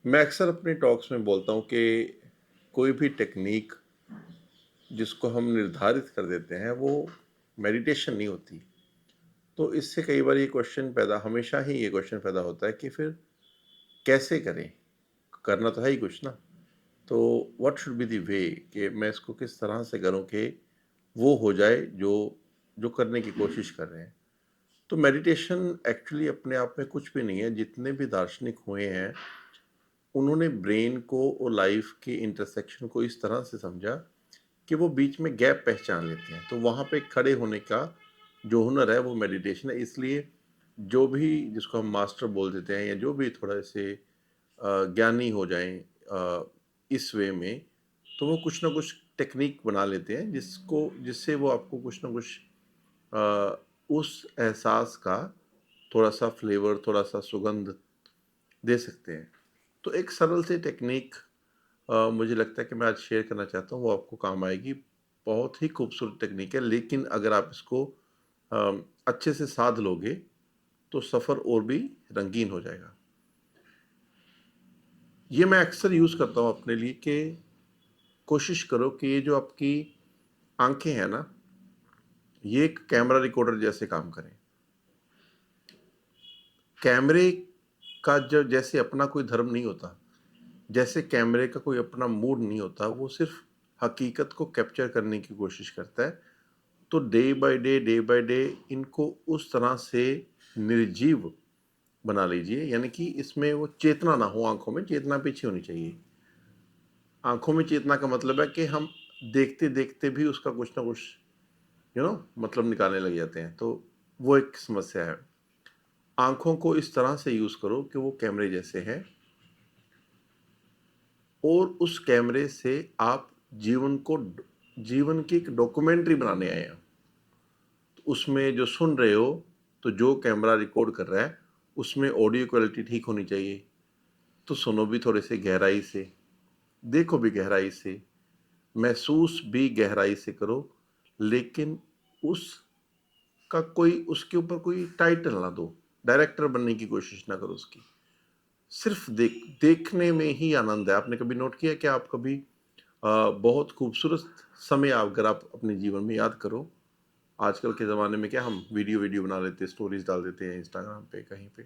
मैं अक्सर अपने टॉक्स में बोलता हूँ कि कोई भी टेक्नीक जिसको हम निर्धारित कर देते हैं वो मेडिटेशन नहीं होती। तो इससे कई बार ये क्वेश्चन पैदा हमेशा ही ये क्वेश्चन पैदा होता है कि फिर कैसे करें? करना तो है ही कुछ ना। तो what should be the way कि मैं इसको किस तरह से करूँ कि वो हो जाए जो जो करने की कोशिश कर रहे हैं। तो मेडिटेशन एक्चुअली अपने आप में कुछ भी नहीं है। जितने भी दार्शनिक हुए हैं उन्होंने ब्रेन को और लाइफ के इंटरसेक्शन को इस तरह से समझा कि वो बीच में गैप पहचान लेते हैं। तो वहाँ पे खड़े होने का जो हुनर है वो मेडिटेशन है। इसलिए जो भी जिसको हम मास्टर बोल देते हैं या जो भी थोड़ा से ज्ञानी हो जाएं इस वे में, तो वो कुछ ना कुछ टेक्निक बना लेते हैं जिससे वो आपको कुछ ना कुछ उस एहसास का थोड़ा सा फ्लेवर, थोड़ा सा सुगंध दे सकते हैं। तो एक सरल सी टेक्निक मुझे लगता है कि मैं आज शेयर करना चाहता हूँ, वो आपको काम आएगी। बहुत ही खूबसूरत टेक्निक है, लेकिन अगर आप इसको अच्छे से साध लोगे तो सफ़र और भी रंगीन हो जाएगा। ये मैं अक्सर यूज़ करता हूँ अपने लिए कि कोशिश करो कि ये जो आपकी आंखें हैं ना, ये एक कैमरा रिकॉर्डर जैसे काम करें। कैमरे का जो जैसे अपना कोई धर्म नहीं होता, जैसे कैमरे का कोई अपना मूड नहीं होता, वो सिर्फ हकीकत को कैप्चर करने की कोशिश करता है। तो डे बाय डे इनको उस तरह से निर्जीव बना लीजिए, यानी कि इसमें वो चेतना ना हो। आंखों में चेतना पीछे होनी चाहिए। आंखों में चेतना का मतलब है कि हम देखते देखते भी उसका कुछ ना कुछ मतलब निकालने लग जाते हैं। तो वो एक समस्या है। आंखों को इस तरह से यूज करो कि वो कैमरे जैसे हैं, और उस कैमरे से आप जीवन की एक डॉक्यूमेंट्री बनाने आए हैं। तो उसमें जो सुन रहे हो, तो जो कैमरा रिकॉर्ड कर रहा है उसमें ऑडियो क्वालिटी ठीक होनी चाहिए। तो सुनो भी थोड़े से गहराई से, देखो भी गहराई से, महसूस भी गहराई से करो। लेकिन उसका कोई उसके ऊपर कोई टाइटल ना दो। डायरेक्टर बनने की कोशिश ना करो उसकी। सिर्फ देखने में ही आनंद है। आपने कभी नोट किया कि आप कभी बहुत खूबसूरत समय अगर आप अपने जीवन में याद करो, आजकल के ज़माने में क्या हम वीडियो बना लेते हैं, स्टोरीज डाल देते हैं इंस्टाग्राम पे, कहीं पे।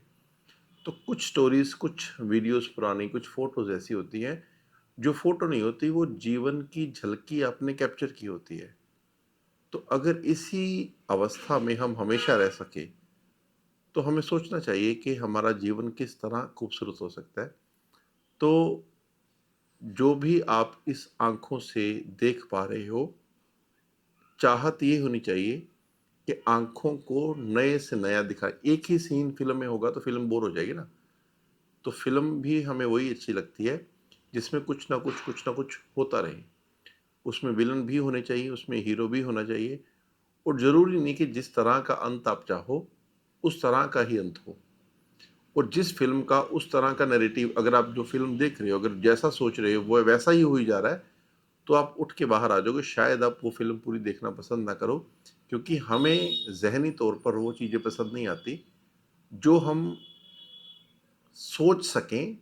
तो कुछ स्टोरीज, कुछ वीडियोस पुरानी, कुछ फोटोज ऐसी होती हैं जो फोटो नहीं होती, वो जीवन की झलकी आपने कैप्चर की होती है। तो अगर इसी अवस्था में हम हमेशा रह सके, तो हमें सोचना चाहिए कि हमारा जीवन किस तरह खूबसूरत हो सकता है। तो जो भी आप इस आंखों से देख पा रहे हो, चाहत ये होनी चाहिए कि आंखों को नए से नया दिखाए। एक ही सीन फिल्म में होगा तो फिल्म बोर हो जाएगी ना। तो फिल्म भी हमें वही अच्छी लगती है जिसमें कुछ ना कुछ होता रहे। उसमें विलन भी होने चाहिए, उसमें हीरो भी होना चाहिए। और ज़रूरी नहीं कि जिस तरह का अंत आप चाहो, उस तरह का ही अंत हो। और जिस फ़िल्म का उस तरह का नैरेटिव, अगर आप जो फ़िल्म देख रहे हो, अगर जैसा सोच रहे हो, वो वैसा ही हो ही जा रहा है, तो आप उठ के बाहर आ जाओगे। शायद आप वो फ़िल्म पूरी देखना पसंद ना करो, क्योंकि हमें ज़हनी तौर पर वो चीज़ें पसंद नहीं आती, जो हम सोच सकें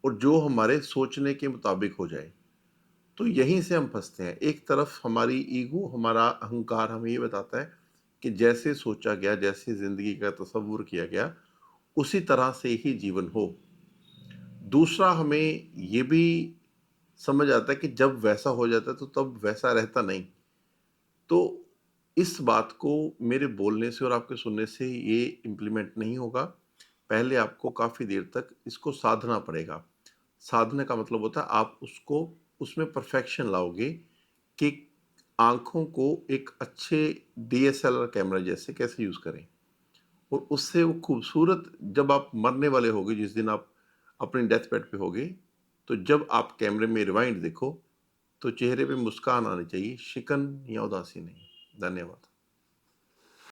और जो हमारे सोचने के मुताबिक हो जाए। तो यहीं से हम फँसते हैं। एक तरफ हमारी ईगो, हमारा अहंकार हमें ये बताता है कि जैसे सोचा गया, जैसे ज़िंदगी का तसव्वुर किया गया, उसी तरह से ही जीवन हो। दूसरा, हमें ये भी समझ आता है कि जब वैसा हो जाता है तो तब वैसा रहता नहीं। तो इस बात को मेरे बोलने से और आपके सुनने से ये इम्प्लीमेंट नहीं होगा। पहले आपको काफ़ी देर तक इसको साधना पड़ेगा। साधने का मतलब होता है आप उसको उसमें परफेक्शन लाओगे कि आँखों को एक अच्छे डीएसएलआर कैमरा जैसे कैसे यूज़ करें। और उससे वो खूबसूरत, जब आप मरने वाले होगे, जिस दिन आप अपने डेथ बेड पे होगे, तो जब आप कैमरे में रिवाइंड देखो, तो चेहरे पे मुस्कान आनी चाहिए, शिकन या उदासी नहीं। धन्यवाद।